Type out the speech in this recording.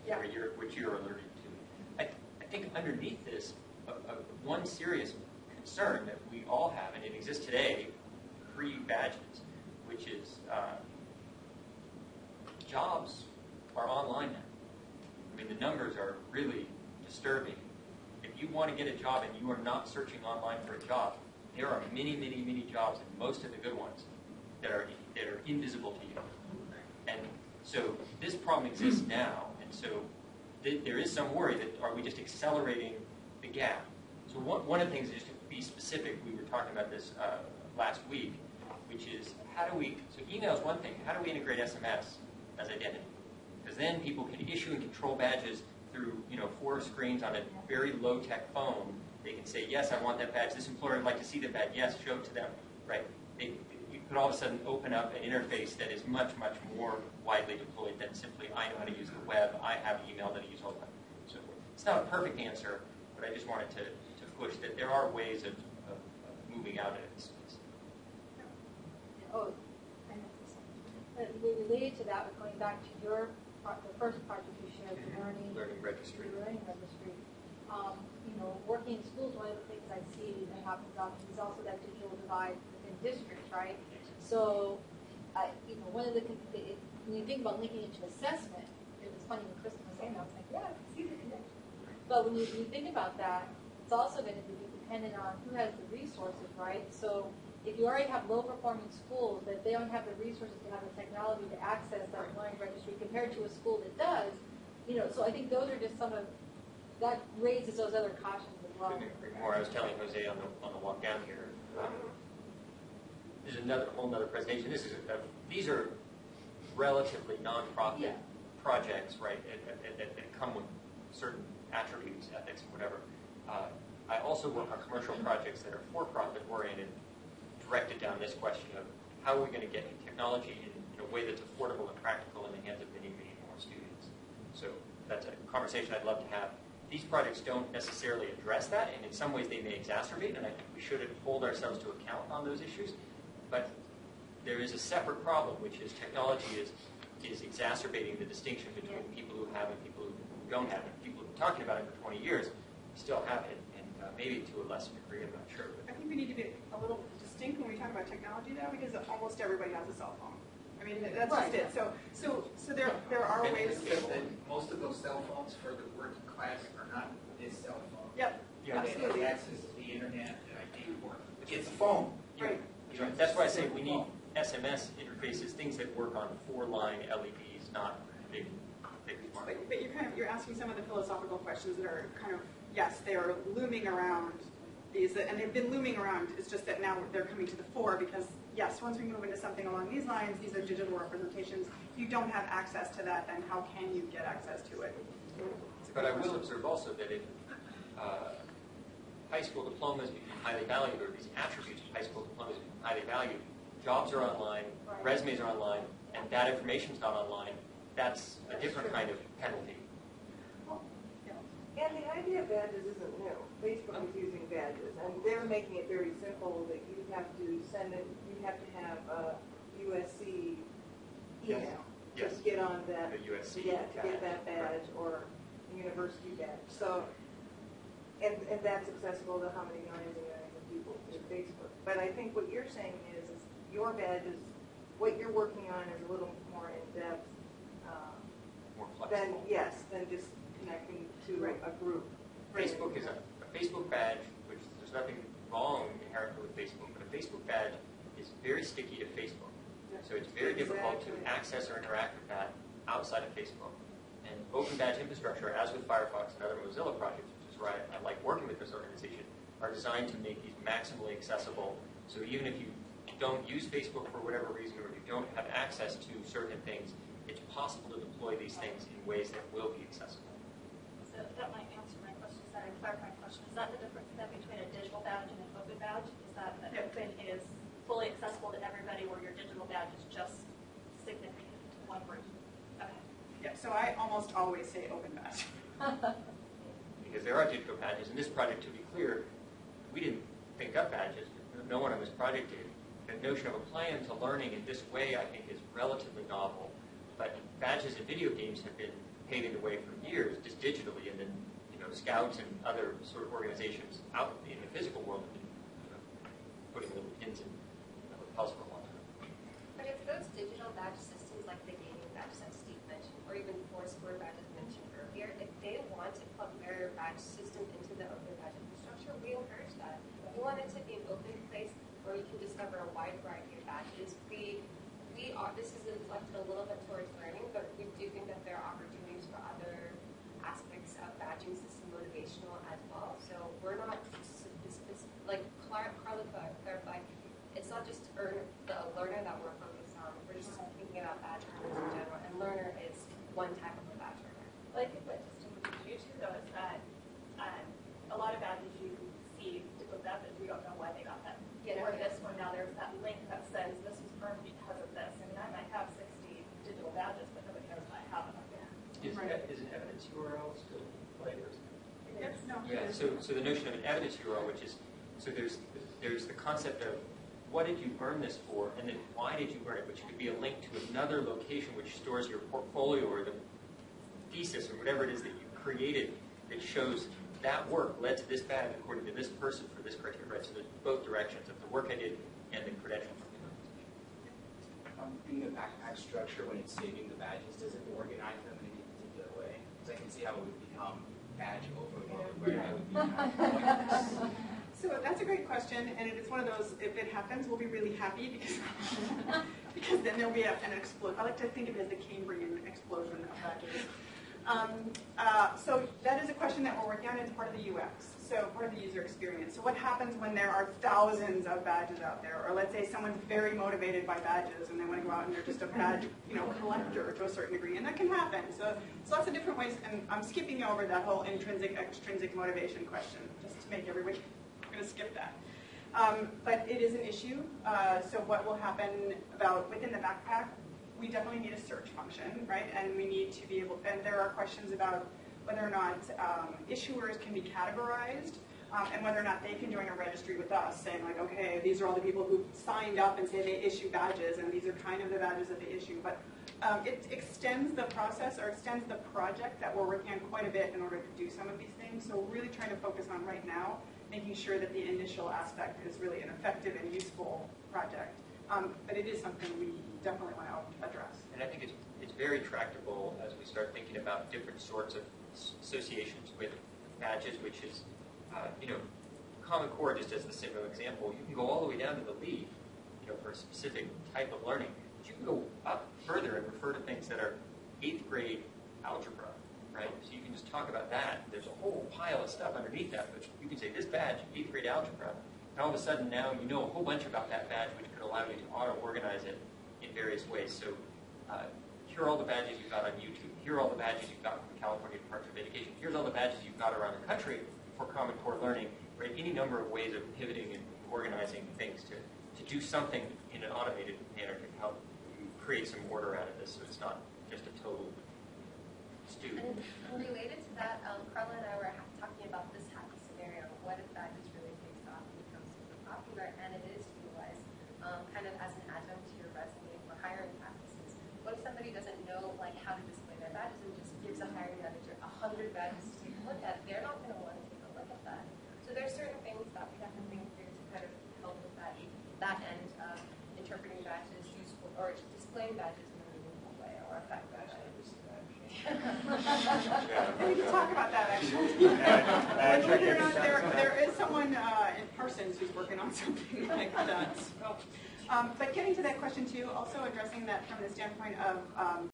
Yeah. which you're alerted to. I think underneath this, one serious concern that we all have, and it exists today, pre-badges, which is jobs are online now. I mean, the numbers are really disturbing. If you want to get a job and you are not searching online for a job, there are many, many, many jobs, and most of the good ones, that are invisible to you. And so this problem exists now, and so there is some worry that are we just accelerating the gap? So one of the things, just to be specific, we were talking about this last week, which is how do we, so email is one thing, how do we integrate SMS as identity? Because then people can issue and control badges through 4 screens on a very low-tech phone. They can say, yes, I want that badge. This employer would like to see the badge. Yes, show it to them. Right? You could all of a sudden open up an interface that is much, much more widely deployed than simply, I know how to use the web, I have email that I use all the time, and so forth. It's not a perfect answer, but I just wanted to push that there are ways of moving out of this space. Oh, I know this. Related to that, going back to the first project you shared, the learning registry. Working in schools, one of the things I see that happens often is also that digital divide within districts, right? So, one of the when you think about linking it to assessment, it was funny when Kristen was saying that, I was like, yeah, I can see the connection. But when you think about that, it's also going to be dependent on who has the resources, right? So, if you already have low-performing schools that they don't have the resources to have the technology to access that learning registry compared to a school that does, so I think those are just some of that raises those other cautions as well. Couldn't agree more. I was telling Jose on the walk down here. There's another whole other presentation. These are relatively nonprofit projects, right? That come with certain attributes, ethics, and whatever. I also work on commercial projects that are for-profit oriented, directed down this question of how are we going to get technology in a way that's affordable and practical in the hands of many, many more students. So that's a conversation I'd love to have. These projects don't necessarily address that, and in some ways they may exacerbate, and I think we should hold ourselves to account on those issues. But there is a separate problem, which is technology is exacerbating the distinction between people who have and people who don't have it. People who've been talking about it for 20 years still have it, and maybe to a lesser degree, I'm not sure. I think we need to be a little distinct when we talk about technology, though, because almost everybody has a cell phone. I mean, that's just it. So there are ways. Most of those cell phones for the working class are not this cell phone. Yep. They have access to the internet and I think it's a phone. Right. That's why I say we need SMS interfaces, things that work on 4-line LEDs, not big smart. But you're asking some of the philosophical questions that are kind of, yes, they are looming around these, and they've been looming around. It's just that now they're coming to the fore because, yes, once we move into something along these lines, these are digital representations. If you don't have access to that, then how can you get access to it? But I will observe also that if high school diplomas become highly valued, or these attributes of high school diplomas become highly valued, jobs are online, resumes are online, and that information is not online, that's a different kind of penalty. And the idea of badges isn't new. Facebook is using badges, and they're making it very simple that you have to send it, you have to have a USC email to get on that, USC to get that badge, or a university badge. So, and that's accessible to how many millions and millions of people through Facebook. But I think what you're saying is your badge is, what you're working on is a little more in-depth more flexible. than just connecting to a group. Facebook is a Facebook badge, which there's nothing wrong inherently with Facebook, but a Facebook badge is very sticky to Facebook. So it's very difficult to access or interact with that outside of Facebook. And open badge infrastructure, as with Firefox and other Mozilla projects, which is why I like working with this organization, are designed to make these maximally accessible. So even if you don't use Facebook for whatever reason, or you don't have access to certain things, it's possible to deploy these things in ways that will be accessible. So that might answer my question. Is that a clarifying question? Is that the difference then between a digital badge and an open badge? Is that open is fully accessible to everybody, or your digital badge is just significant to one group? Okay. Yeah, so I almost always say open badge. Because there are digital badges. In this project, to be clear, we didn't think up badges. No one on this project did. The notion of applying to learning in this way, I think, is relatively novel. But badges in video games have been paving the way for years, just digitally, and then Scouts and other sort of organizations out in the physical world have been putting little pins in the puzzle for a long time. But if those digital badge systems, like the gaming badge that Steve mentioned, or even Foursquare badges mentioned earlier, if they want to plug their badge system into the open badge infrastructure, we encourage that. We want it to be an open place where you can discover a wide variety of badges. This is inflected a little bit towards learning, but we do think that there are opportunities for other aspects of badging system motivational as well. So we're not, like Carla clarified, it's not just the learner that we're focused on. We're just thinking about badge earners in general, and learner is one type of a badge earner. Well, I think what distinguishes you two, though, is that a lot of badges you see digital badges, we don't know why they got them. Yeah. Or this one, now there's that link that says this was earned because of this. I mean, I might have 60 digital badges, but nobody knows I have them. Is an evidence URL still play? Yes, no. Yeah, so the notion of an evidence URL, which is, so there's the concept of what did you earn this for, and then why did you earn it, which could be a link to another location which stores your portfolio or the thesis or whatever it is that you created that shows that work led to this badge according to this person for this criteria, right? So there's both directions of the work I did and the credentials from the organization. In the backpack structure, when it's saving the badges, does it organize them in any particular way? Because I can see how it would become badge overload, where it would be So that's a great question, and it is one of those, if it happens, we'll be really happy because then there'll be an explosion. I like to think of it as the Cambrian explosion of badges. So that is a question that we're working on. It's part of the UX, so part of the user experience. So what happens when there are thousands of badges out there, or let's say someone's very motivated by badges and they want to go out and they're just a badge, collector to a certain degree, and that can happen. So it's lots of different ways, and I'm skipping over that whole intrinsic, extrinsic motivation question just to make everybody. I'm going to skip that. But it is an issue. So what will happen within the backpack? We definitely need a search function, right? And we need to be able, and there are questions about whether or not issuers can be categorized and whether or not they can join a registry with us saying like, okay, these are all the people who signed up and say they issue badges and these are kind of the badges that they issue. But it extends the process or extends the project that we're working on quite a bit in order to do some of these things. So we're really trying to focus on right now, making sure that the initial aspect is really an effective and useful project. But it is something we definitely want to address. And I think it's very tractable as we start thinking about different sorts of associations with badges, which is, Common Core, just as the single example, you can go all the way down to the lead, for a specific type of learning. But you can go up further and refer to things that are 8th grade algebra, right? So you can just talk about that. There's a whole pile of stuff underneath that, but you can say this badge, 8th grade algebra, and all of a sudden now you know a whole bunch about that badge, which could allow you to auto-organize it in various ways. So here are all the badges you've got on YouTube. Here are all the badges you've got from the California Department of Education. Here's all the badges you've got around the country for Common Core learning, right? Any number of ways of pivoting and organizing things to do something in an automated manner to help create some order out of this, so it's not just a total stew. And related to that, Carla and I were talking about this happy scenario. What if badges really takes off and becomes super popular, and it is utilized kind of as an adjunct to your resume for hiring practices? What if somebody doesn't know how to display their badges and just gives a hiring manager 100 badges to take a look at? They're not going to want to take a look at that. So there's certain things that we have to think through to kind of help with that end of interpreting badges useful or displaying badges in a meaningful way or effective way. And we can talk about that actually. Believe it or not, there is someone in Parsons who's working on something like that. So, but getting to that question too, also addressing that from the standpoint of